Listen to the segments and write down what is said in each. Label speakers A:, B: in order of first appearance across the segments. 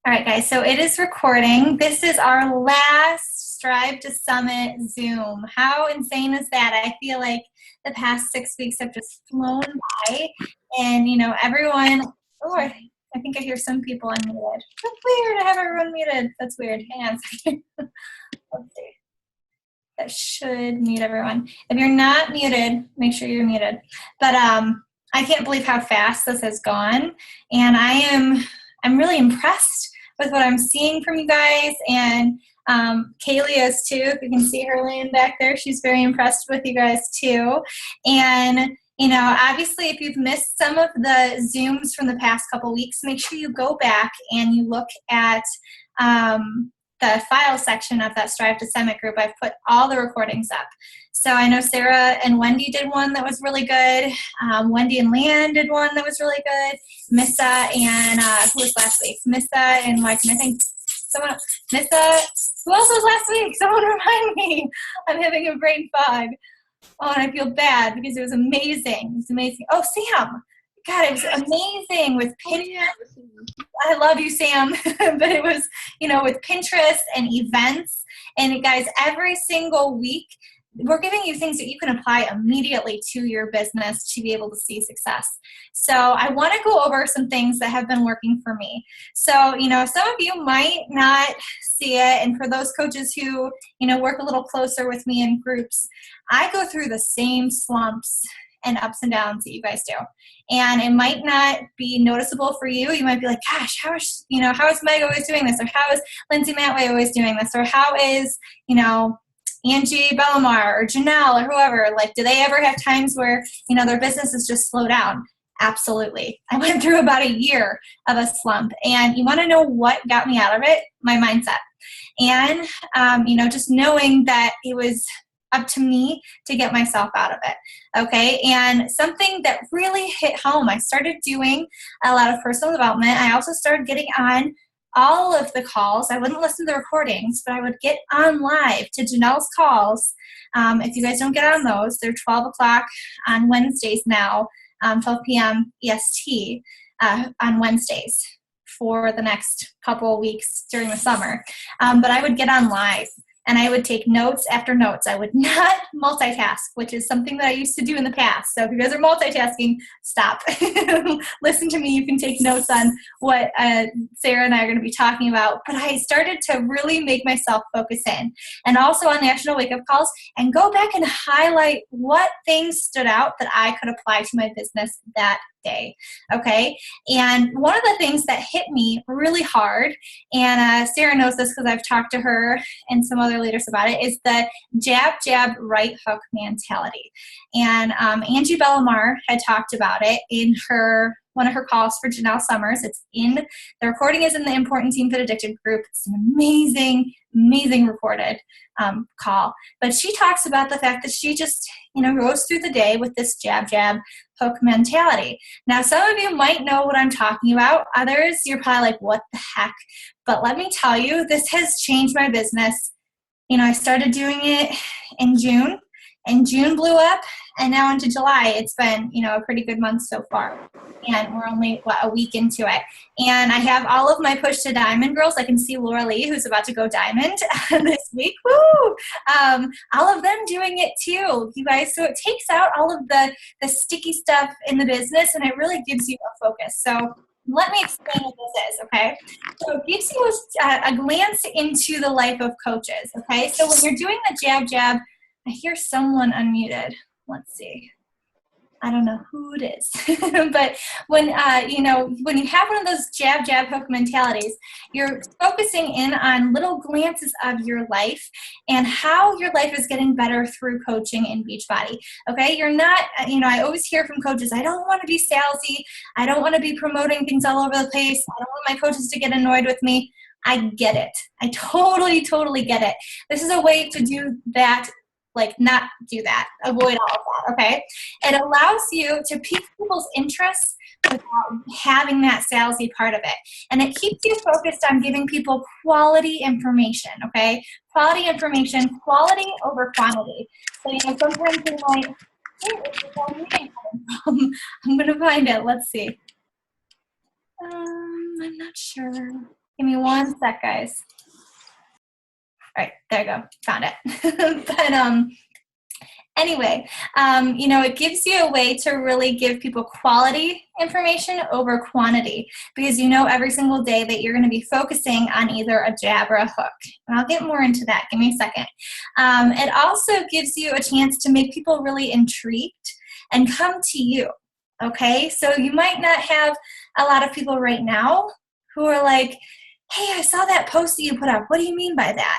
A: All right, guys, so it is recording. This is our last Strive to Summit Zoom. How insane is that? I feel like the past 6 weeks have just flown by, and everyone. Oh, I think I hear some people unmuted. That's weird. I have everyone muted. That's weird. Hang on a second. Let's see. That should mute everyone. If you're not muted, make sure you're muted. But I can't believe how fast this has gone, and I'm really impressed with what I'm seeing from you guys, and Kaylee is too. If you can see her laying back there, she's very impressed with you guys too. And obviously, if you've missed some of the Zooms from the past couple weeks, make sure you go back and you look at the file section of that Strive to Summit group. I've put all the recordings up. So I know Sarah and Wendy did one that was really good. Wendy and Leanne did one that was really good. Missa and who was last week? Missa and Wyken. I think someone else. Missa. Who else was last week? Someone remind me. I'm having a brain fog. Oh, and I feel bad because it was amazing. It was amazing. Oh, Sam. God, it was amazing with Pinterest. I love you, Sam. But it was, with Pinterest and events. And guys, every single week, we're giving you things that you can apply immediately to your business to be able to see success. So I want to go over some things that have been working for me. So, some of you might not see it. And for those coaches who, work a little closer with me in groups, I go through the same slumps and ups and downs that you guys do. And it might not be noticeable for you. You might be like, gosh, how is Meg always doing this? Or how is Lindsay Matway always doing this? Or how is, Angie Bellamar or Janelle or whoever, like, do they ever have times where, their businesses just slow down? Absolutely. I went through about a year of a slump, and you want to know what got me out of it? My mindset. And, just knowing that it was up to me to get myself out of it. Okay. And something that really hit home, I started doing a lot of personal development. I also started getting on all of the calls. I wouldn't listen to the recordings, but I would get on live to Janelle's calls. If you guys don't get on those, they're 12 o'clock on Wednesdays now, 12 p.m. EST on Wednesdays for the next couple of weeks during the summer. But I would get on live. And I would take notes after notes. I would not multitask, which is something that I used to do in the past. So if you guys are multitasking, stop. Listen to me. You can take notes on what Sarah and I are going to be talking about. But I started to really make myself focus in. And also on National Wake Up Calls, and go back and highlight what things stood out that I could apply to my business that day. Okay. And one of the things that hit me really hard, and Sarah knows this because I've talked to her and some other leaders about it, is the jab, jab, right hook mentality. And Angie Bellamar had talked about it in one of her calls for Janelle Summers. The recording is in the Important Team Fit Addicted group. It's an amazing recorded call. But she talks about the fact that she just, goes through the day with this jab, jab, hook mentality. Now, some of you might know what I'm talking about. Others, you're probably like, what the heck? But let me tell you, this has changed my business. I started doing it in June, and June blew up, and now into July, it's been, a pretty good month so far. And we're only, a week into it. And I have all of my Push to Diamond girls. I can see Laura Lee, who's about to go Diamond this week. Woo! All of them doing it too, you guys. So it takes out all of the sticky stuff in the business, and it really gives you a focus. So let me explain what this is, okay? So it gives you a glance into the life of coaches, okay? So when you're doing the jab, jab, I hear someone unmuted. Let's see. I don't know who it is. But when you have one of those jab, jab, hook mentalities, you're focusing in on little glances of your life and how your life is getting better through coaching in Beachbody. Okay? You're not, I always hear from coaches, I don't want to be salesy. I don't want to be promoting things all over the place. I don't want my coaches to get annoyed with me. I get it. I totally get it. This is a way to do that. Not do that. Avoid all of that, okay? It allows you to pique people's interests without having that salesy part of it. And it keeps you focused on giving people quality information, okay? Quality information, quality over quantity. So, sometimes you're like, where is this all meeting coming from? I'm going to find it. Let's see. I'm not sure. Give me one sec, guys. All right, there you go. Found it. But anyway, it gives you a way to really give people quality information over quantity, because every single day that you're going to be focusing on either a jab or a hook. And I'll get more into that. Give me a second. It also gives you a chance to make people really intrigued and come to you. Okay, so you might not have a lot of people right now who are like, hey, I saw that post that you put up. What do you mean by that?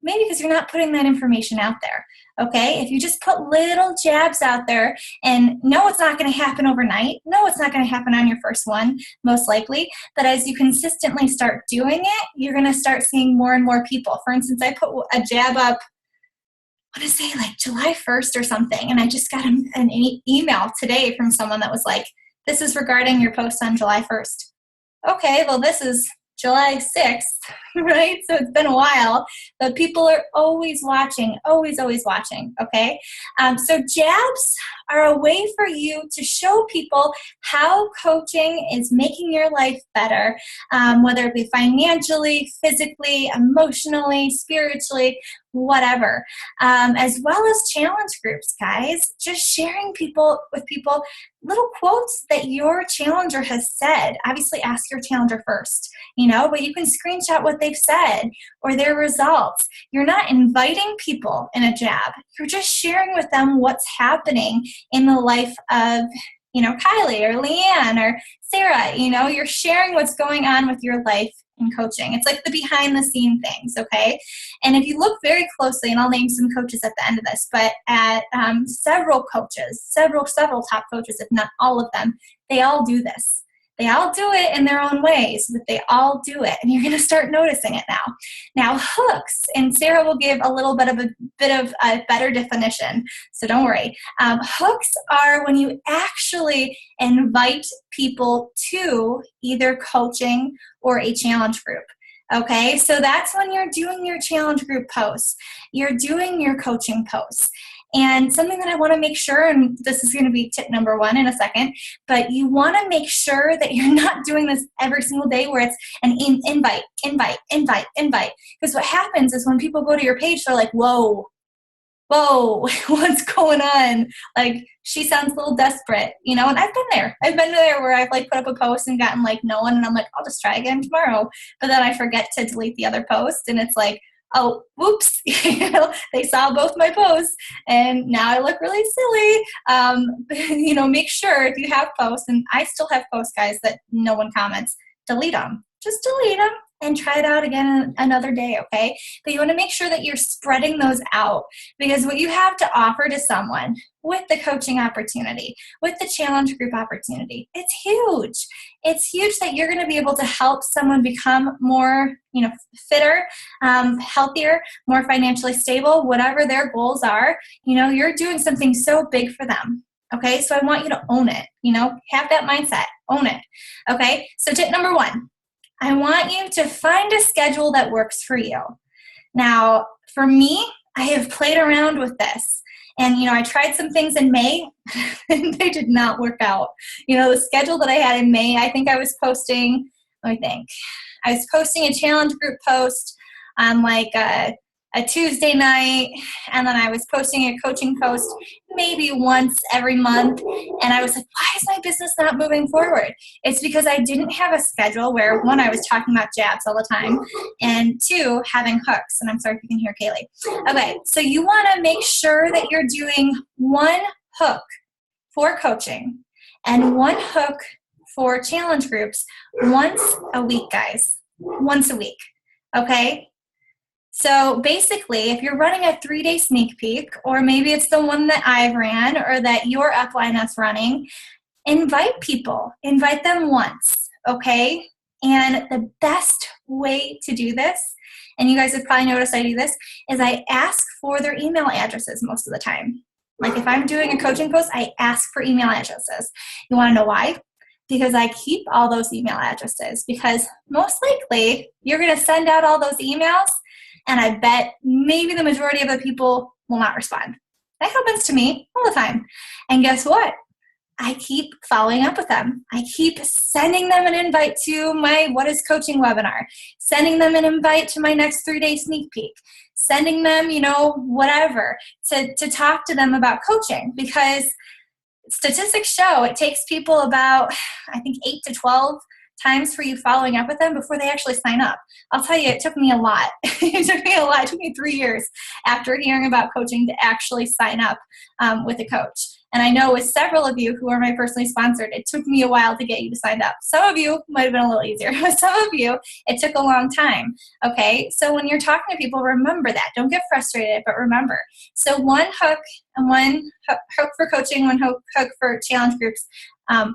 A: Maybe because you're not putting that information out there, okay? If you just put little jabs out there, and no, it's not going to happen overnight. No, it's not going to happen on your first one, most likely. But as you consistently start doing it, you're going to start seeing more and more people. For instance, I put a jab up, I want to say like July 1st or something, and I just got an email today from someone that was like, this is regarding your post on July 1st. Okay, well, this is July 6th, right? So it's been a while, but people are always watching, always watching, okay? So jabs are a way for you to show people how coaching is making your life better, whether it be financially, physically, emotionally, spiritually, whatever, as well as challenge groups, guys. Just sharing with people little quotes that your challenger has said. Obviously, ask your challenger first, but you can screenshot what they've said or their results. You're not inviting people in a jab. You're just sharing with them what's happening in the life of, Kylie or Leanne or Sarah. You're sharing what's going on with your life in coaching. It's like the behind the scene things, okay? And if you look very closely, and I'll name some coaches at the end of this, but at several coaches, several top coaches, if not all of them, they all do this. They all do it in their own ways, but they all do it, and you're going to start noticing it now. Now, hooks, and Sarah will give a little bit of a better definition, so don't worry. Hooks are when you actually invite people to either coaching or a challenge group. Okay, so that's when you're doing your challenge group posts, you're doing your coaching posts. And something that I want to make sure, and this is going to be tip number 1 in a second, but you want to make sure that you're not doing this every single day where it's an invite. Because what happens is when people go to your page, they're like, whoa, what's going on? Like, she sounds a little desperate, and I've been there. I've been there where I've like put up a post and gotten like no one, and I'm like, I'll just try again tomorrow. But then I forget to delete the other post, and it's like, oh, whoops, they saw both my posts, and now I look really silly. Make sure if you have posts, and I still have posts, guys, that no one comments, delete them. Just delete them and try it out again another day, okay? But you want to make sure that you're spreading those out, because what you have to offer to someone with the coaching opportunity, with the challenge group opportunity, it's huge. It's huge that you're going to be able to help someone become more, fitter, healthier, more financially stable, whatever their goals are. You're doing something so big for them. Okay, so I want you to own it, have that mindset, own it. Okay, so tip number 1. I want you to find a schedule that works for you. Now, for me, I have played around with this. And, I tried some things in May, and they did not work out. The schedule that I had in May, I think I was posting, I was posting a challenge group post on like a Tuesday night, and then I was posting a coaching post maybe once every month, and I was like, why is my business not moving forward? It's because I didn't have a schedule where, 1, I was talking about jabs all the time, and 2, having hooks. And I'm sorry if you can hear Kaylee. Okay, so you want to make sure that you're doing 1 hook for coaching and 1 hook for challenge groups once a week, guys. Once a week, okay? So basically, if you're running a 3-day sneak peek, or maybe it's the one that I've ran or that your upline is running, invite people. Invite them once, okay? And the best way to do this, and you guys have probably noticed I do this, is I ask for their email addresses most of the time. Like if I'm doing a coaching post, I ask for email addresses. You want to know why? Because I keep all those email addresses, because most likely you're going to send out all those emails, and I bet maybe the majority of the people will not respond. That happens to me all the time. And guess what? I keep following up with them. I keep sending them an invite to my What is Coaching webinar, sending them an invite to my next 3-day sneak peek, sending them, whatever, to talk to them about coaching, because statistics show it takes people about, I think, 8 to 12 times for you following up with them before they actually sign up. I'll tell you, it took me a lot. It took me 3 years after hearing about coaching to actually sign up with a coach. And I know with several of you who are my personally sponsored, it took me a while to get you to sign up. Some of you might have been a little easier. Some of you, it took a long time. Okay, so when you're talking to people, remember that. Don't get frustrated, but remember. So one hook and one hook for coaching, one hook for challenge groups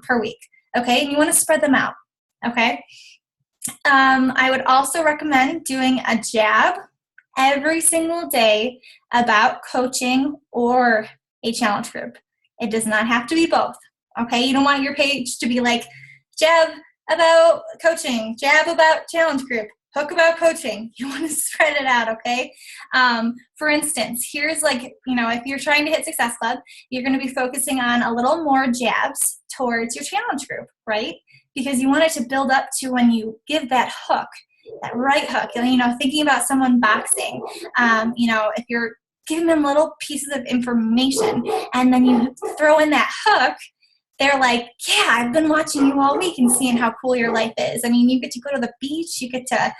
A: per week. Okay, and you want to spread them out. Okay. I would also recommend doing a jab every single day about coaching or a challenge group. It does not have to be both. Okay. You don't want your page to be like jab about coaching, jab about challenge group, hook about coaching. You want to spread it out. Okay. For instance, here's if you're trying to hit Success Club, you're going to be focusing on a little more jabs towards your challenge group, right? Because you want it to build up to when you give that hook, that right hook, thinking about someone boxing, if you're giving them little pieces of information and then you throw in that hook, they're like, yeah, I've been watching you all week and seeing how cool your life is. I mean, you get to go to the beach, you get to,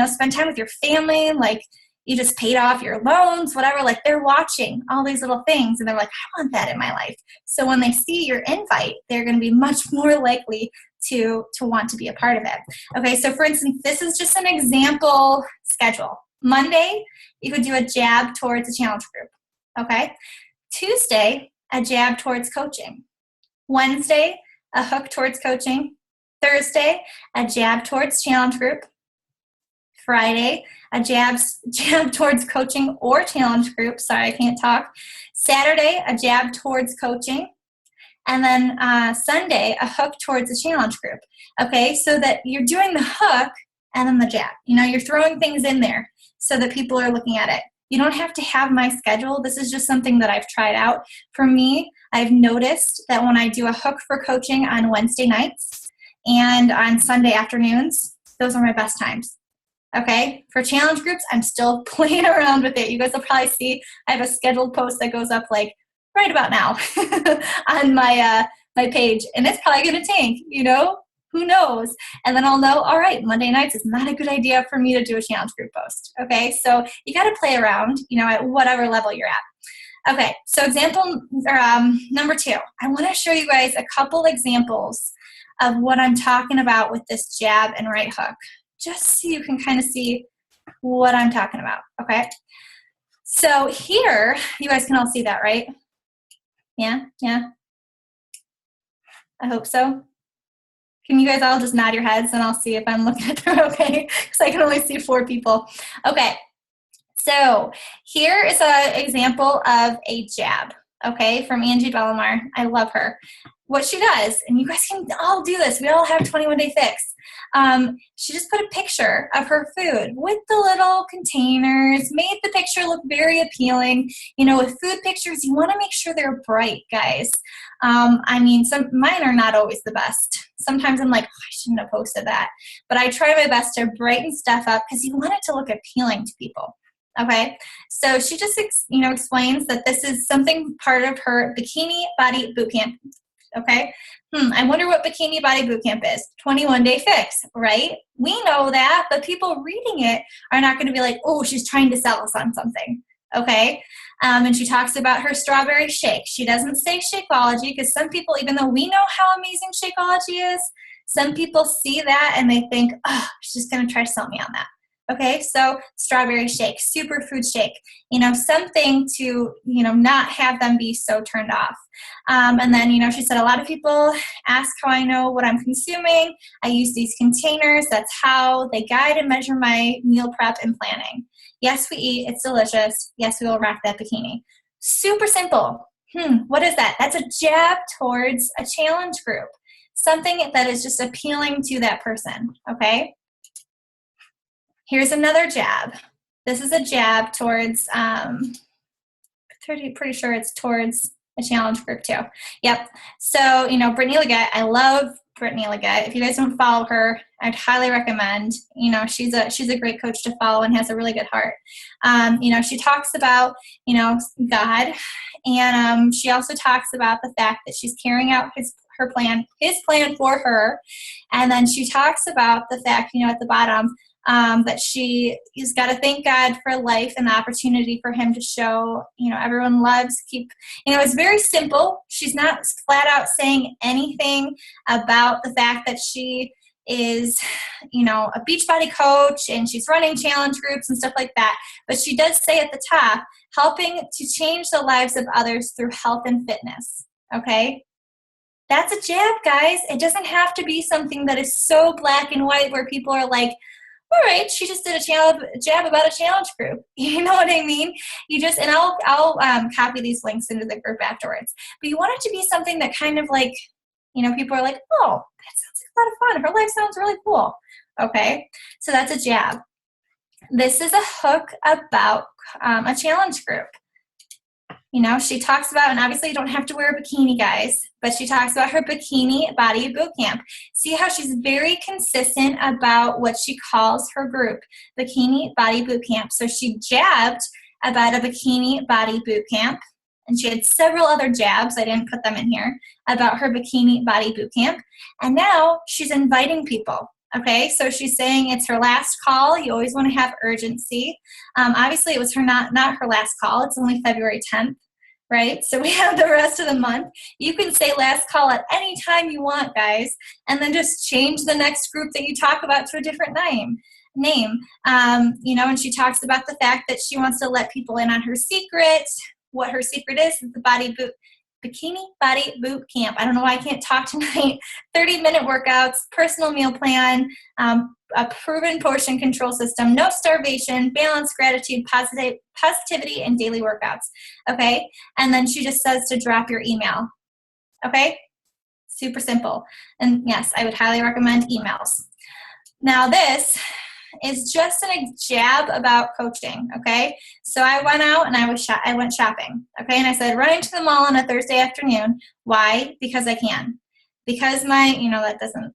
A: spend time with your family, like you just paid off your loans, whatever, like they're watching all these little things and they're like, I want that in my life. So when they see your invite, they're going to be much more likely to want to be a part of it. Okay, so for instance, this is just an example schedule. Monday, you could do a jab towards a challenge group. Okay, Tuesday, a jab towards coaching. Wednesday, a hook towards coaching. Thursday, a jab towards challenge group. Friday, a jab towards coaching or challenge group. Sorry, I can't talk. Saturday, a jab towards coaching. And then Sunday, a hook towards a challenge group. Okay, so that you're doing the hook and then the jab. You're throwing things in there so that people are looking at it. You don't have to have my schedule. This is just something that I've tried out. For me, I've noticed that when I do a hook for coaching on Wednesday nights and on Sunday afternoons, those are my best times. Okay, for challenge groups, I'm still playing around with it. You guys will probably see I have a scheduled post that goes up like right about now on my page, and it's probably going to tank, who knows? And then I'll know, all right, Monday nights is not a good idea for me to do a challenge group post. Okay, so you got to play around, at whatever level you're at. Okay, so example number 2, I want to show you guys a couple examples of what I'm talking about with this jab and right hook, just so you can kind of see what I'm talking about. Okay, so here, you guys can all see that, right? Yeah. I hope so. Can you guys all just nod your heads and I'll see if I'm looking at them okay? Because I can only see 4 people. Okay. So here is an example of a jab, okay, from Angie Bellamar. I love her. What she does, and you guys can all do this. We all have 21-day fix. She just put a picture of her food with the little containers, made the picture look very appealing. With food pictures, you want to make sure they're bright, guys. Mine are not always the best. Sometimes I'm like, oh, I shouldn't have posted that. But I try my best to brighten stuff up because you want it to look appealing to people. Okay, so she just explains that this is something part of her Bikini Body Bootcamp. Okay, I wonder what Bikini Body Bootcamp is. 21-day fix, right? We know that, but people reading it are not going to be like, oh, she's trying to sell us on something. Okay, and she talks about her strawberry shake. She doesn't say Shakeology because some people, even though we know how amazing Shakeology is, some people see that and they think, oh, she's going to try to sell me on that. Okay, so strawberry shake, superfood shake, something to, not have them be so turned off. And then, she said, a lot of people ask how I know what I'm consuming. I use these containers. That's how they guide and measure my meal prep and planning. Yes, we eat. It's delicious. Yes, we will rock that bikini. Super simple. What is that? That's a jab towards a challenge group. Something that is just appealing to that person, okay? Here's another jab. This is a jab towards, pretty sure it's towards A challenge group too. Yep. So, Brittany Leggett, I love Brittany Leggett. If you guys don't follow her, I'd highly recommend. She's a great coach to follow and has a really good heart. She talks about, God, and she also talks about the fact that she's carrying out his plan for her. And then she talks about the fact, at the bottom, that she's got to thank God for life and the opportunity for him to show, everyone loves, it's very simple. She's not flat out saying anything about the fact that she is, a Beachbody coach and she's running challenge groups and stuff like that. But she does say at the top, helping to change the lives of others through health and fitness. Okay? That's a jab, guys. It doesn't have to be something that is so black and white where people are like, all right, she just did a jab about a challenge group. You know what I mean? And I'll copy these links into the group afterwards. But you want it to be something that kind of like, people are like, oh, that sounds like a lot of fun. Her life sounds really cool. Okay, so that's a jab. This is a hook about a challenge group. She talks about, and obviously you don't have to wear a bikini, guys, but she talks about her bikini body boot camp. See how she's very consistent about what she calls her group, bikini body boot camp. So she jabbed about a bikini body boot camp, and she had several other jabs, I didn't put them in here, about her bikini body boot camp. And now she's inviting people. Okay, so she's saying it's her last call. You always want to have urgency. Obviously, it was not her last call. It's only February 10th, right? So we have the rest of the month. You can say last call at any time you want, guys, and then just change the next group that you talk about to a different name. And she talks about the fact that she wants to let people in on her secret. What her secret is the bikini body boot camp. I don't know why I can't talk tonight. 30-minute workouts, personal meal plan, a proven portion control system, no starvation, balance, gratitude, positivity, and daily workouts. Okay? And then she just says to drop your email. Okay? Super simple. And yes, I would highly recommend emails. Now this is just a jab about coaching, okay? So I went out and I went shopping, okay? And I said, running to the mall on a Thursday afternoon. Why? Because I can. Because that doesn't,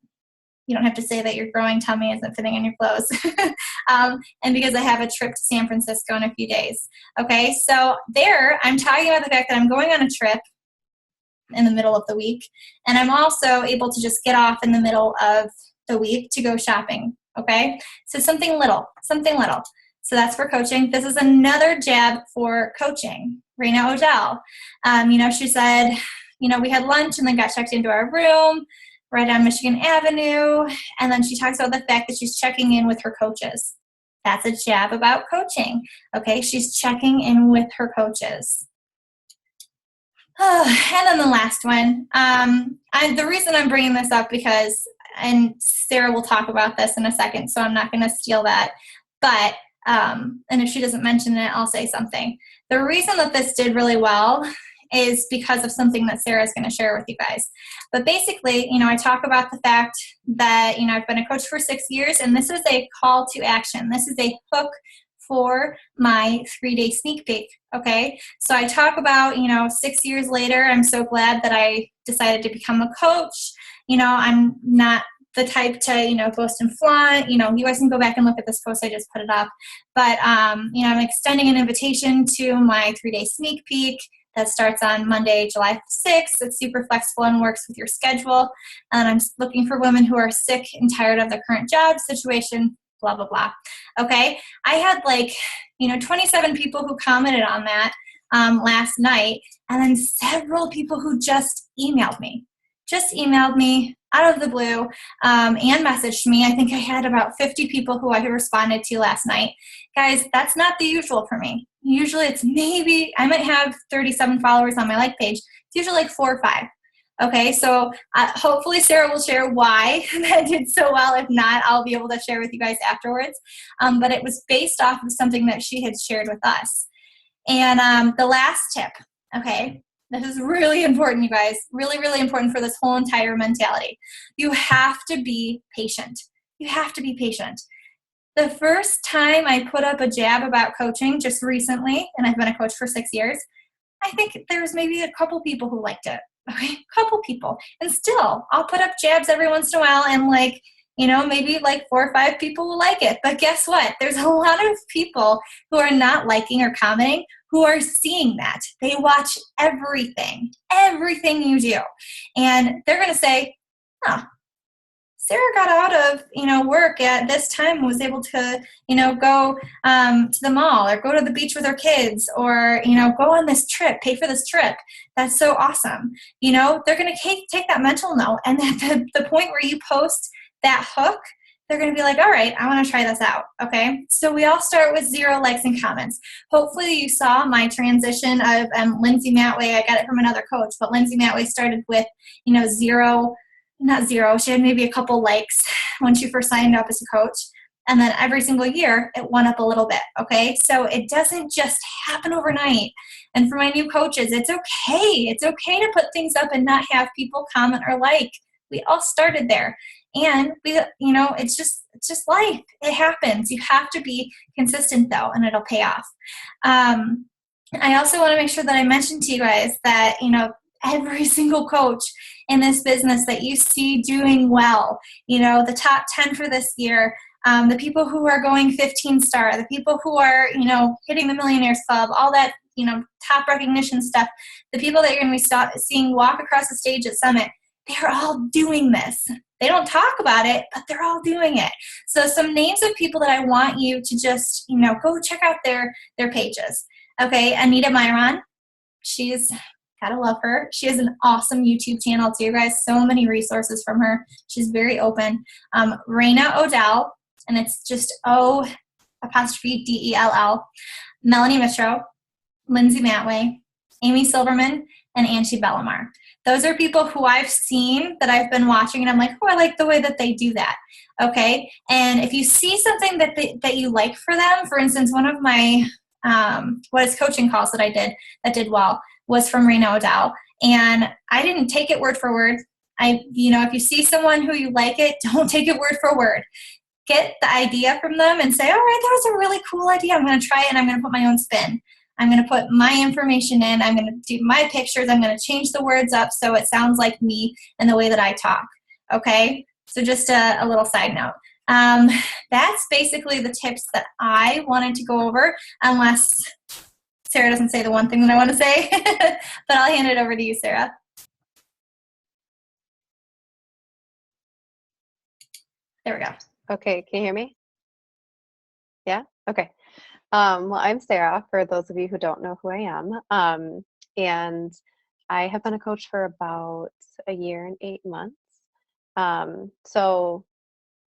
A: you don't have to say that your growing tummy isn't fitting in your clothes. And because I have a trip to San Francisco in a few days, okay? So there, I'm talking about the fact that I'm going on a trip in the middle of the week, and I'm also able to just get off in the middle of the week to go shopping. Okay, so something little. So that's for coaching. This is another jab for coaching. Raina Odell, she said, we had lunch and then got checked into our room right on Michigan Avenue. And then she talks about the fact that she's checking in with her coaches. That's a jab about coaching. Okay, she's checking in with her coaches. And then the last one. The reason I'm bringing this up and Sarah will talk about this in a second, so I'm not going to steal that. But, and if she doesn't mention it, I'll say something. The reason that this did really well is because of something that Sarah is going to share with you guys. But basically, I talk about the fact that, I've been a coach for 6 years, and this is a call to action. This is a hook for my 3-day sneak peek, okay? So I talk about, 6 years later, I'm so glad that I decided to become a coach. I'm not the type to, boast and flaunt. You guys can go back and look at this post. I just put it up. But, I'm extending an invitation to my 3-day sneak peek that starts on Monday, July 6th. It's super flexible and works with your schedule. And I'm looking for women who are sick and tired of their current job situation, blah, blah, blah. Okay. I had 27 people who commented on that last night, and then several people who just emailed me out of the blue and messaged me. I think I had about 50 people who I responded to last night. Guys, that's not the usual for me. Usually it's I might have 37 followers on my like page. It's usually 4 or 5. Okay, so hopefully Sarah will share why that did so well. If not, I'll be able to share with you guys afterwards. But it was based off of something that she had shared with us. And the last tip, okay, this is really important, you guys. Really, really important for this whole entire mentality. You have to be patient. You have to be patient. The first time I put up a jab about coaching just recently, and I've been a coach for 6 years, I think there's maybe a couple people who liked it. Okay, a couple people. And still, I'll put up jabs every once in a while and like, maybe like 4 or 5 people will like it. But guess what? There's a lot of people who are not liking or commenting who are seeing that. They watch everything you do. And they're going to say, huh, Sarah got out of, work at this time and was able to, go to the mall or go to the beach with her kids or, go on this trip, pay for this trip. That's so awesome. They're going to take that mental note. And at the point where you post that hook, they're going to be like, all right, I want to try this out. Okay. So we all start with 0 likes and comments. Hopefully you saw my transition of Lindsay Matway. I got it from another coach, but Lindsay Matway started with, 0, not 0. She had maybe a couple likes when she first signed up as a coach. And then every single year it went up a little bit. Okay. So it doesn't just happen overnight. And for my new coaches, it's okay. It's okay to put things up and not have people comment or like. We all started there. And it's just life. It happens. You have to be consistent though, and it'll pay off. I also want to make sure that I mention to you guys that, every single coach in this business that you see doing well, the top 10 for this year, the people who are going 15-star, the people who are, hitting the Millionaires Club, all that, top recognition stuff, the people that you're going to be seeing walk across the stage at Summit, they're all doing this. They don't talk about it, but they're all doing it. So some names of people that I want you to just, go check out their pages. Okay, Anita Myron, she's gotta love her. She has an awesome YouTube channel too, guys. So many resources from her. She's very open. Raina Odell, and it's just O''Dell. Melanie Mitro, Lindsay Matway, Amy Silverman, and Angie Bellamar. Those are people who I've seen that I've been watching, and I'm like, oh, I like the way that they do that. Okay, and if you see something that you like for them, for instance, one of my coaching calls that I did that did well was from Raina Odell, and I didn't take it word for word. If you see someone who you like it, don't take it word for word. Get the idea from them and say, all right, that was a really cool idea. I'm going to try it, and I'm going to put my own spin. I'm going to put my information in. I'm going to do my pictures. I'm going to change the words up so it sounds like me and the way that I talk. Okay? So just a little side note. That's basically the tips that I wanted to go over, unless Sarah doesn't say the one thing that I want to say. But I'll hand it over to you, Sarah. There we go.
B: Okay, can you hear me? Yeah? Okay. Well, I'm Sarah, for those of you who don't know who I am. And I have been a coach for about a year and 8 months. So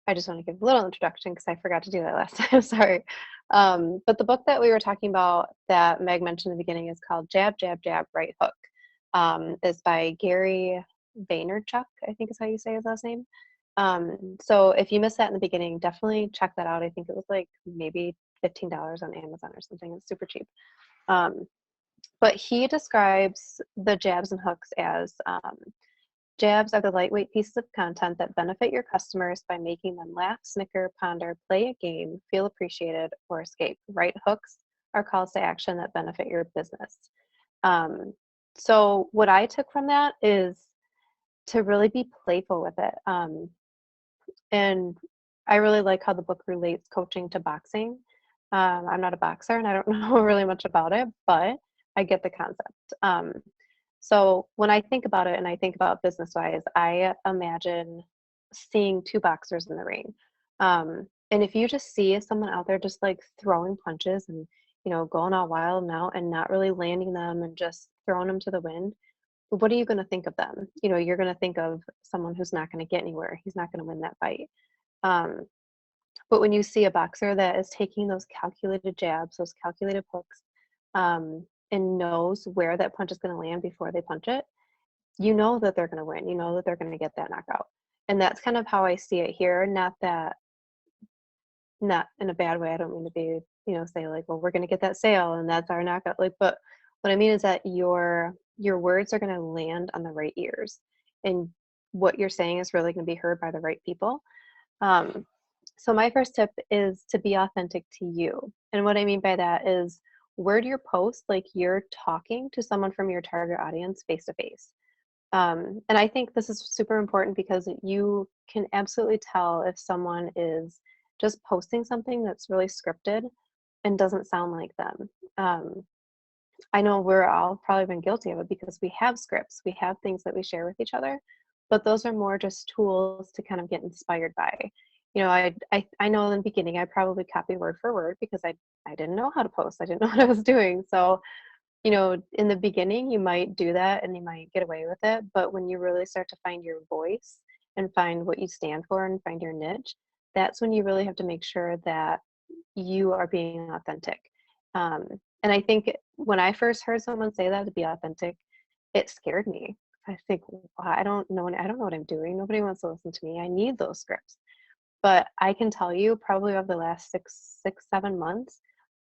B: I just want to give a little introduction because I forgot to do that last time. Sorry. But the book that we were talking about that Meg mentioned in the beginning is called Jab, Jab, Jab, Right Hook. Is by Gary Vaynerchuk, I think is how you say his last name. So if you missed that in the beginning, definitely check that out. I think it was like maybe $15 on Amazon or something. It's super cheap. But he describes the jabs and hooks as jabs are the lightweight pieces of content that benefit your customers by making them laugh, snicker, ponder, play a game, feel appreciated, or escape. Right hooks are calls to action that benefit your business. So what I took from that is to really be playful with it. And I really like how the book relates coaching to boxing. I'm not a boxer and I don't know really much about it, but I get the concept. So when I think about it and I think about business-wise, I imagine seeing 2 boxers in the ring. And if you just see someone out there just like throwing punches and, going all wild now and not really landing them and just throwing them to the wind, what are you going to think of them? You're going to think of someone who's not going to get anywhere. He's not going to win that fight. But when you see a boxer that is taking those calculated jabs, those calculated hooks, and knows where that punch is going to land before they punch it, you know that they're going to win. You know that they're going to get that knockout. And that's kind of how I see it here. Not in a bad way. I don't mean to be, say like, well, we're going to get that sale and that's our knockout. But what I mean is that your words are going to land on the right ears, and what you're saying is really going to be heard by the right people. So my first tip is to be authentic to you. And what I mean by that is word your post like you're talking to someone from your target audience face to face. And I think this is super important because you can absolutely tell if someone is just posting something that's really scripted and doesn't sound like them. Um, I know we're all probably been guilty of it because we have scripts, we have things that we share with each other, but those are more just tools to kind of get inspired by. You know, I know in the beginning I probably copy word for word because I didn't know how to post. I didn't know what I was doing. So, you know, in the beginning you might do that and you might get away with it, but when you really start to find your voice and find what you stand for and find your niche, that's when you really have to make sure that you are being authentic. Um, and I think when I first heard someone say that, to be authentic, it scared me. I think, "Wow, I don't know what I'm doing. Nobody wants to listen to me. I need those scripts." But I can tell you, probably over the last 7 months,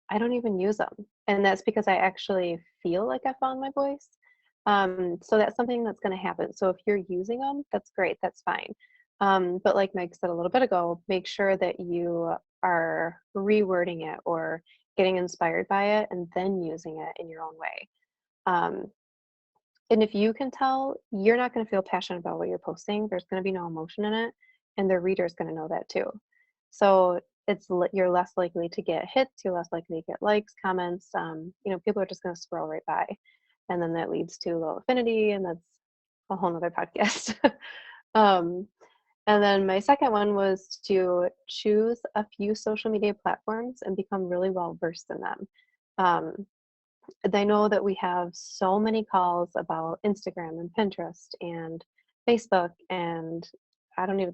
B: I don't even use them, and that's because I actually feel like I found my voice. So that's something that's going to happen. So if you're using them, that's great. That's fine. But like Meg said a little bit ago, make sure that you are rewording it or getting inspired by it and then using it in your own way. Um, and if you can tell, you're not going to feel passionate about what you're posting. There's going to be no emotion in it, and the reader is going to know that too. So you're less likely to get hits. You're less likely to get likes, comments. You know, people are just going to scroll right by, and then that leads to low affinity, and that's a whole nother podcast. um, and then my second one was to choose a few social media platforms and become really well versed in them. Um, I know that we have so many calls about Instagram and Pinterest and Facebook, and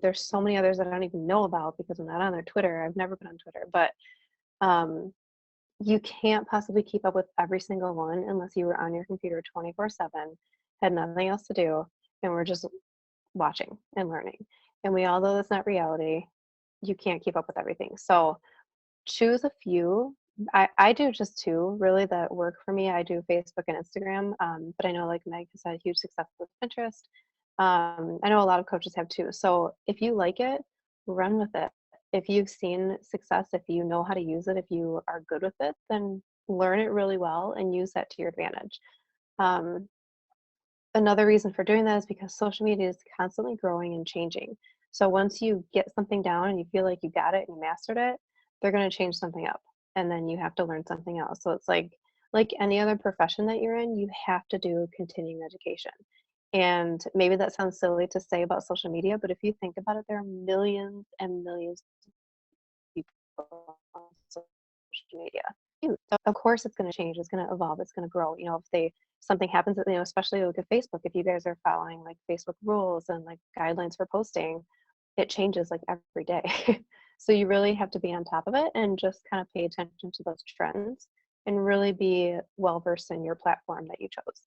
B: there's so many others that I don't even know about because I'm not on their Twitter. I've never been on Twitter, but um, you can't possibly keep up with every single one unless you were on your computer 24/7, had nothing else to do, and were just watching and learning. And we all know that's not reality. You can't keep up with everything. So choose a few. I do just two really that work for me. I do Facebook and Instagram, but I know like Meg has had huge success with Pinterest. I know a lot of coaches have too. So if you like it, run with it. If you've seen success, if you know how to use it, if you are good with it, then learn it really well and use that to your advantage. Um, Another reason for doing that is because social media is constantly growing and changing. So once you get something down and you feel like you got it and you mastered it, they're going to change something up and then you have to learn something else. So it's like any other profession that you're in, you have to do continuing education. And maybe that sounds silly to say about social media, but if you think about it, there are millions and millions of people on social media. Of course it's going to change, it's going to evolve, it's going to grow. You know, if something happens, you know, especially look at Facebook, if you guys are following like Facebook rules and like guidelines for posting, it changes like every day. So you really have to be on top of it and just kind of pay attention to those trends and really be well versed in your platform that you chose.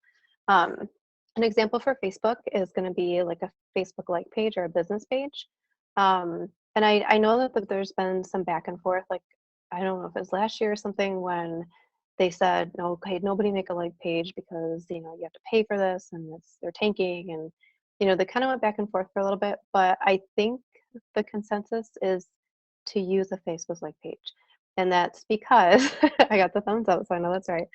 B: um, an example for Facebook is going to be like a Facebook like page or a business page. And I know that there's been some back and forth, like I don't know if it was last year or something when they said, no, okay, nobody make a like page because, you know, you have to pay for this and they're tanking. And, you know, they kind of went back and forth for a little bit, but I think the consensus is to use a Facebook like page. And that's because I got the thumbs up, so I know that's right.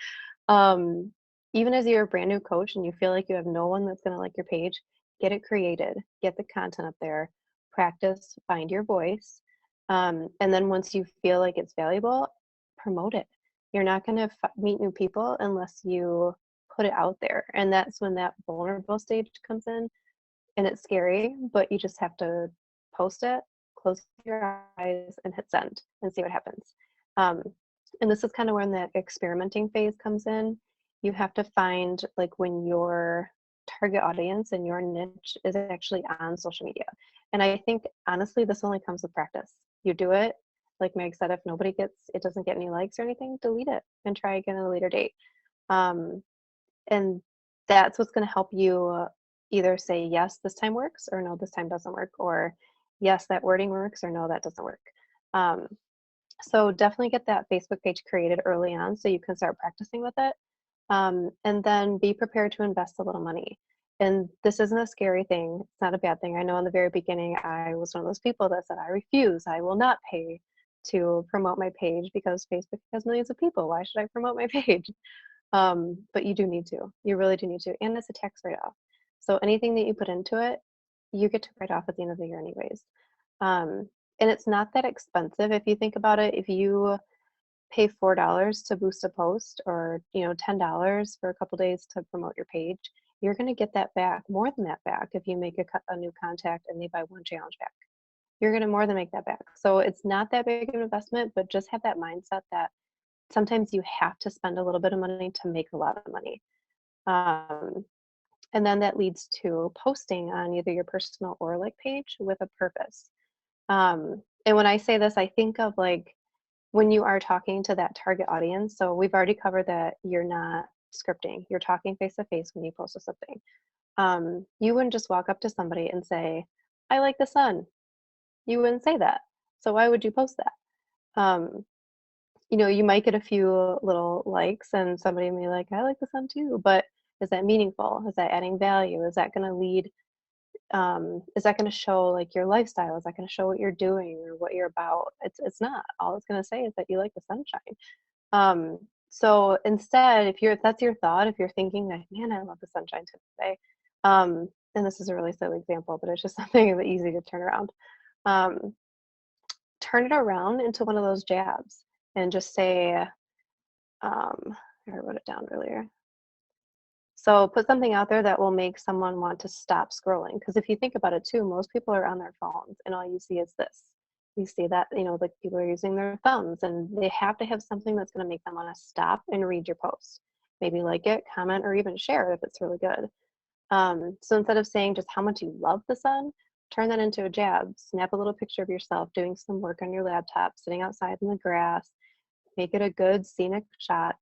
B: Um, Even as you're a brand new coach and you feel like you have no one that's going to like your page, get it created, get the content up there, practice, find your voice. And then once you feel like it's valuable, promote it. You're not going to meet new people unless you put it out there. And that's when that vulnerable stage comes in. And it's scary, but you just have to post it, close your eyes, and hit send and see what happens. Um, and this is kind of when that experimenting phase comes in. You have to find like when your target audience and your niche is actually on social media. And I think honestly, this only comes with practice. You do it, like Meg said, if it doesn't get any likes or anything, delete it and try again at a later date. Um, and that's what's going to help you either say, yes, this time works, or no, this time doesn't work, or yes, that wording works, or no, that doesn't work. Um, so definitely get that Facebook page created early on so you can start practicing with it. And then be prepared to invest a little money. And this isn't a scary thing. It's not a bad thing. I know in the very beginning, I was one of those people that said, I refuse. I will not pay to promote my page because Facebook has millions of people. Why should I promote my page? But you do need to. You really do need to. And it's a tax write-off. So anything that you put into it, you get to write off at the end of the year anyways. And it's not that expensive if you think about it. If you pay $4 to boost a post, or $10 for a couple days to promote your page, you're going to get that back, more than that back, if you make a new contact and they buy one challenge pack. You're going to more than make that back. So it's not that big of an investment, but just have that mindset that sometimes you have to spend a little bit of money to make a lot of money. And then that leads to posting on either your personal or like page with a purpose. And when I say this, I think of like when you are talking to that target audience. So we've already covered that you're not scripting, you're talking face to face when you post something. You wouldn't just walk up to somebody and say, I like the sun. You wouldn't say that. So why would you post that? You might get a few little likes and somebody may be like, I like the sun too, but is that meaningful? Is that adding value? Is that going to lead? Is that going to show like your lifestyle? Is that going to show what you're doing or what you're about? It's not. All it's going to say is that you like the sunshine. So instead, if that's your thought, if you're thinking like, man, I love the sunshine today, and this is a really silly example, but it's just something that easy to turn around. Turn it around into one of those jabs and just say, I wrote it down earlier. So put something out there that will make someone want to stop scrolling. Because if you think about it too, most people are on their phones and all you see is this. You see that, like people are using their thumbs, and they have to have something that's going to make them want to stop and read your post. Maybe like it, comment, or even share if it's really good. So instead of saying just how much you love the sun, turn that into a jab. Snap a little picture of yourself doing some work on your laptop, sitting outside in the grass, make it a good scenic shot.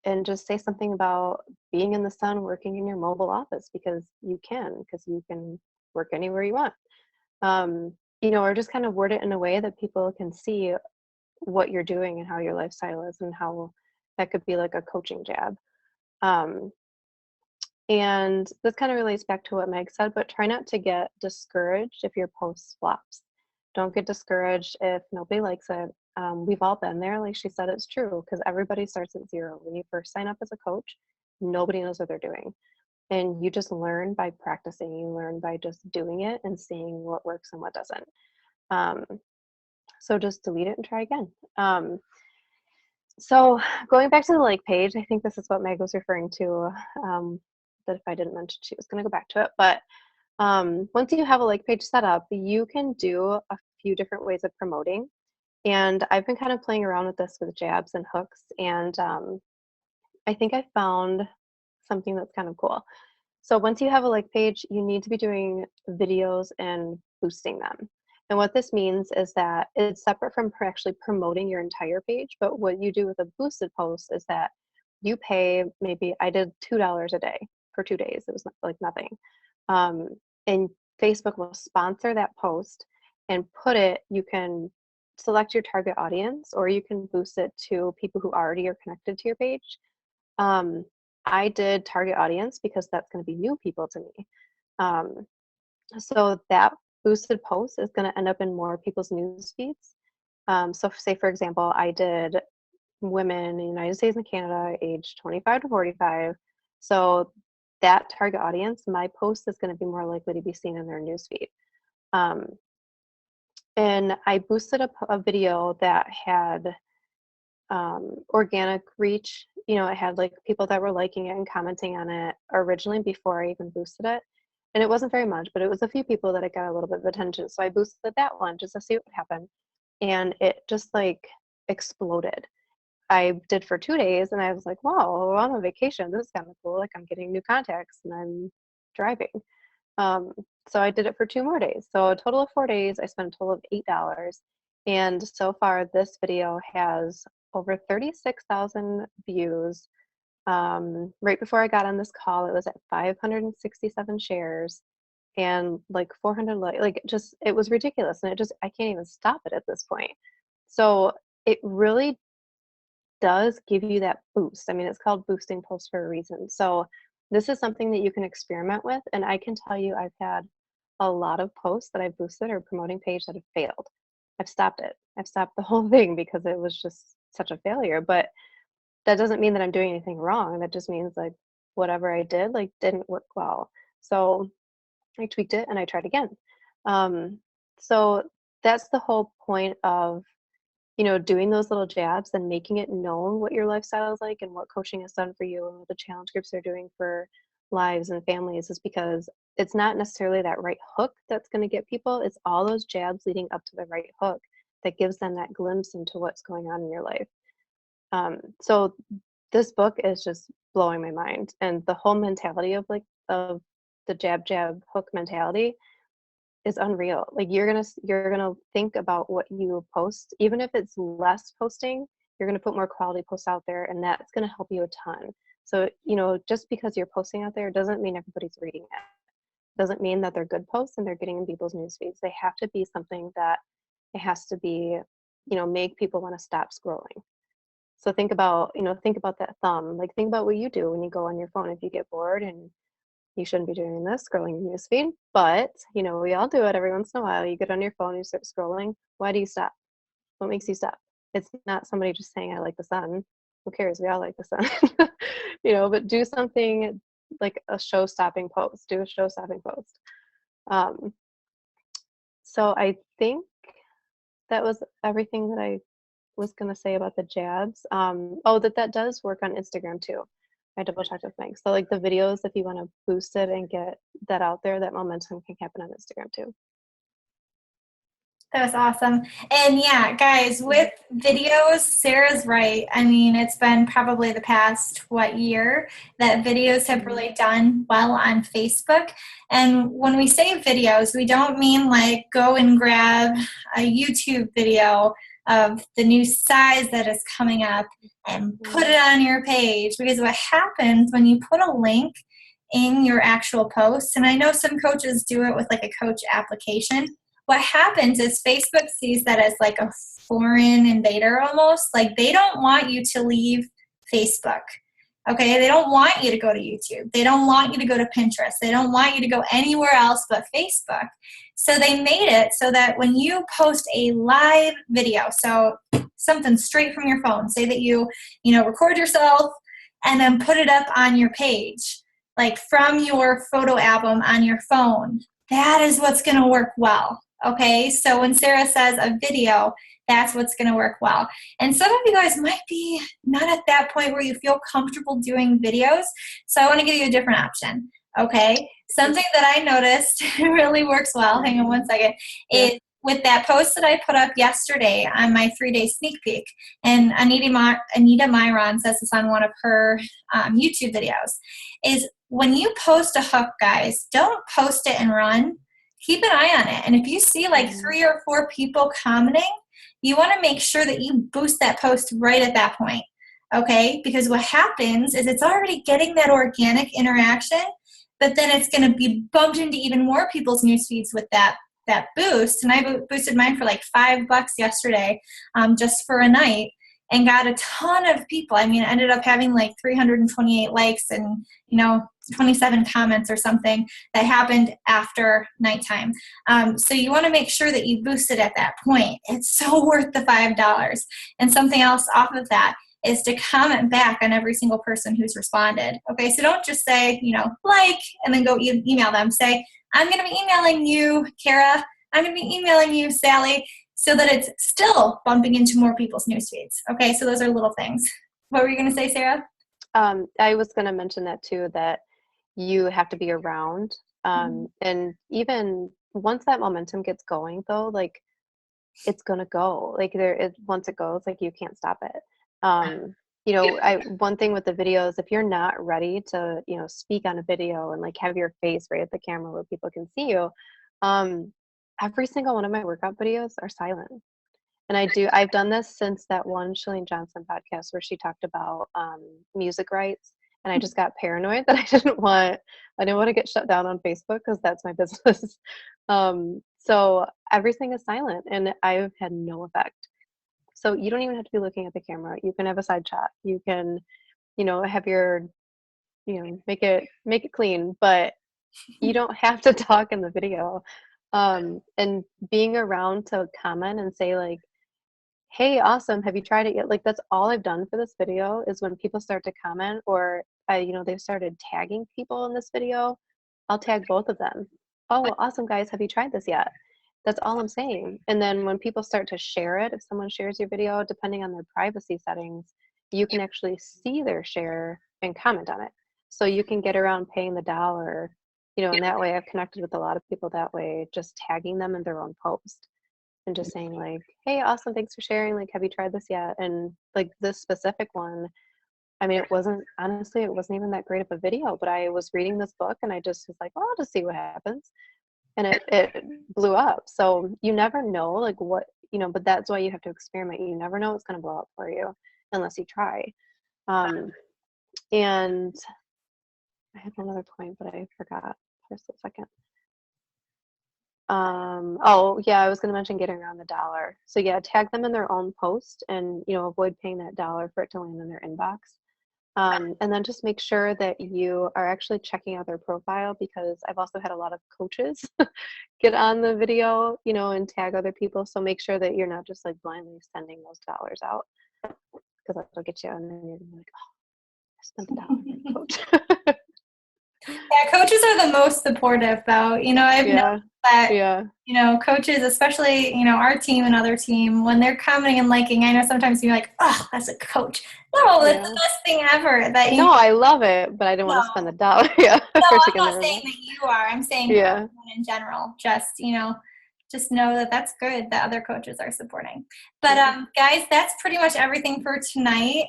B: And just say something about being in the sun, working in your mobile office because you can work anywhere you want. Or just kind of word it in a way that people can see what you're doing and how your lifestyle is, and how that could be like a coaching jab. And this kind of relates back to what Meg said, but try not to get discouraged if your post flops. Don't get discouraged if nobody likes it. We've all been there. Like she said, it's true, because everybody starts at zero. When you first sign up as a coach, nobody knows what they're doing. And you just learn by practicing. You learn by just doing it and seeing what works and what doesn't. So just delete it and try again. So going back to the like page, I think this is what Meg was referring to, that if I didn't mention, she was going to go back to it. But once you have a like page set up, you can do a few different ways of promoting. And I've been kind of playing around with this with jabs and hooks. And I think I found something that's kind of cool. So once you have a like page, you need to be doing videos and boosting them. And what this means is that it's separate from actually promoting your entire page. But what you do with a boosted post is that you pay, maybe I did $2 a day for 2 days. It was like nothing. And Facebook will sponsor that post and you can select your target audience, or you can boost it to people who already are connected to your page. I did target audience because that's going to be new people to me. So that boosted post is going to end up in more people's news feeds. So say, for example, I did women in the United States and Canada aged 25 to 45. So that target audience, my post is going to be more likely to be seen in their news feed. And I boosted a video that had organic reach. It had like people that were liking it and commenting on it originally before I even boosted it. And it wasn't very much, but it was a few people that it got a little bit of attention. So I boosted that one just to see what would happen. And it just like exploded. I did for 2 days and I was like, wow, I'm on vacation. This is kind of cool. Like I'm getting new contacts and I'm driving. So I did it for 2 more days. So a total of 4 days, I spent a total of $8. And so far this video has over 36,000 views. Right before I got on this call, it was at 567 shares and like 400 like just, it was ridiculous. And I can't even stop it at this point. So it really does give you that boost. I mean, it's called boosting posts for a reason. So this is something that you can experiment with. And I can tell you, I've had a lot of posts that I've boosted or promoting page that have failed. I've stopped it. I've stopped the whole thing because it was just such a failure. But that doesn't mean that I'm doing anything wrong. That just means like whatever I did like didn't work well. So I tweaked it and I tried again. Um, so that's the whole point of, doing those little jabs and making it known what your lifestyle is like and what coaching has done for you and what the challenge groups are doing for lives and families is because it's not necessarily that right hook that's going to get people. It's all those jabs leading up to the right hook that gives them that glimpse into what's going on in your life. So this book is just blowing my mind, and the whole mentality of of the jab hook mentality is unreal. Like you're gonna think about what you post, even if it's less posting, you're gonna put more quality posts out there, and that's gonna help you a ton. So just because you're posting out there doesn't mean everybody's reading it. Doesn't mean that they're good posts and they're getting in people's news feeds. They have to be something that it has to be, make people want to stop scrolling. So think about that thumb. Like think about what you do when you go on your phone if you get bored and you shouldn't be doing this, scrolling your newsfeed. But we all do it every once in a while. You get on your phone, you start scrolling. Why do you stop? What makes you stop? It's not somebody just saying I like the sun. Who cares? We all like the sun. But do something like a show-stopping post. Do a show-stopping post. So I think that was everything that I was going to say about the jabs. That does work on Instagram too. I double checked with Mike. So like the videos, if you want to boost it and get that out there, that momentum can happen on Instagram too.
A: That was awesome. And yeah, guys, with videos, Sarah's right. I mean, it's been probably the past, year that videos have really done well on Facebook. And when we say videos, we don't mean like go and grab a YouTube video of the new size that is coming up and put it on your page. Because what happens when you put a link in your actual post, and I know some coaches do it with like a coach application, what happens is Facebook sees that as like a foreign invader almost. Like they don't want you to leave Facebook. Okay, they don't want you to go to YouTube. They don't want you to go to Pinterest. They don't want you to go anywhere else but Facebook. So they made it so that when you post a live video, so something straight from your phone, say that you record yourself and then put it up on your page, like from your photo album on your phone, that is what's going to work well. Okay, so when Sarah says a video, that's what's going to work well. And some of you guys might be not at that point where you feel comfortable doing videos. So I want to give you a different option. Okay, something that I noticed really works well, hang on one second, is with that post that I put up yesterday on my 3-day sneak peek. And Anita Myron says this on one of her YouTube videos, is when you post a hook, guys, don't post it and run. Keep an eye on it. And if you see like 3 or 4 people commenting, you want to make sure that you boost that post right at that point. Okay? Because what happens is it's already getting that organic interaction, but then it's going to be bumped into even more people's news feeds with that boost. And I boosted mine for like $5 yesterday, just for a night, and got a ton of people. I mean, I ended up having like 328 likes and 27 comments or something that happened after nighttime. So you want to make sure that you boost it at that point. It's so worth the $5. And something else off of that is to comment back on every single person who's responded. Okay, so don't just say, like, and then go email them. Say, I'm going to be emailing you, Kara. I'm going to be emailing you, Sally, so that it's still bumping into more people's news feeds. Okay, so those are little things. What were you going to say, Sarah?
B: I was going to mention that too, that you have to be around. And even once that momentum gets going, though, like it's going to go. Like once it goes, like you can't stop it. One thing with the videos, if you're not ready to, speak on a video and like have your face right at the camera where people can see you, every single one of my workout videos are silent. And I've done this since that one Shilling Johnson podcast where she talked about music rights. And I just got paranoid that I didn't want to get shut down on Facebook because that's my business. So everything is silent and I've had no effect. So you don't even have to be looking at the camera. You can have a side shot. You can, have your, make it clean, but you don't have to talk in the video. And being around to comment and say like, hey, awesome, have you tried it yet? Like that's all I've done for this video is when people start to comment or they've started tagging people in this video, I'll tag both of them. Oh, well, awesome guys, have you tried this yet? That's all I'm saying. And then when people start to share it, if someone shares your video, depending on their privacy settings, you can actually see their share and comment on it. So you can get around paying the dollar, and that way I've connected with a lot of people that way, just tagging them in their own post and just saying like, hey, awesome, thanks for sharing. Like, have you tried this yet? And like this specific one, I mean, it wasn't even that great of a video, but I was reading this book and I just was like, well, I'll just see what happens. And it blew up. So you never know like what, but that's why you have to experiment. You never know what's going to blow up for you unless you try. And I had another point, but I forgot for a second. Oh yeah, I was going to mention getting around the dollar. So yeah, tag them in their own post and, avoid paying that dollar for it to land in their inbox. And then just make sure that you are actually checking out their profile, because I've also had a lot of coaches get on the video, and tag other people. So make sure that you're not just like blindly sending those dollars out, because that'll get you, and then you're gonna be like, oh, I spent the dollar on my coach.
A: Yeah, coaches are the most supportive though. I've noticed that, coaches, especially, our team and other team, when they're commenting and liking, I know sometimes you're like, oh, that's a coach. No, that's the best thing ever. No,
B: I love it, but I didn't want to spend the dollar. Yeah.
A: No, I'm not saying that you are. I'm saying in general. Just know that that's good that other coaches are supporting. But guys, that's pretty much everything for tonight.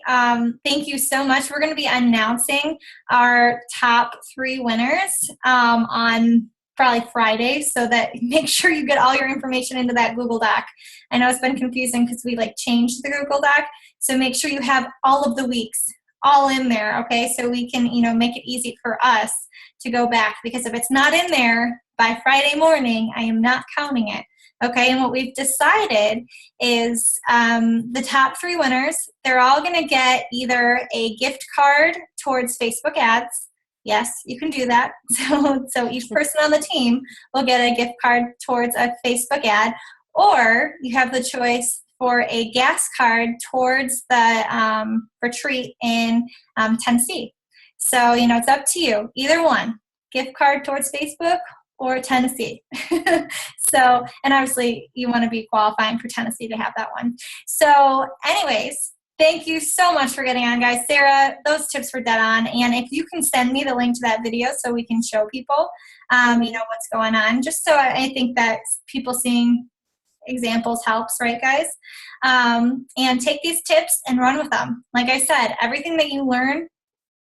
A: Thank you so much. We're going to be announcing our top 3 winners on probably Friday, so that make sure you get all your information into that Google Doc. I know it's been confusing because we changed the Google Doc. So make sure you have all of the weeks all in there, okay? So we can, make it easy for us to go back, because if it's not in there by Friday morning, I am not counting it, okay? And what we've decided is the top 3 winners, they're all gonna get either a gift card towards Facebook ads. Yes, you can do that. So each person on the team will get a gift card towards a Facebook ad, or you have the choice for a gas card towards the retreat in Tennessee. So, it's up to you. Either one, gift card towards Facebook or Tennessee. So, and obviously you want to be qualifying for Tennessee to have that one. So anyways, thank you so much for getting on, guys. Sarah, those tips were dead on. And if you can send me the link to that video so we can show people, what's going on, just so I think that people seeing examples helps, right, guys? And take these tips and run with them. Like I said, everything that you learn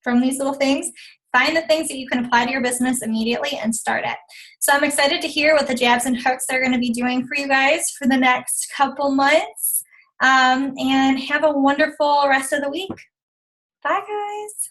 A: from these little things, find the things that you can apply to your business immediately and start it. So I'm excited to hear what the jabs and hooks are going to be doing for you guys for the next couple months. And have a wonderful rest of the week. Bye, guys.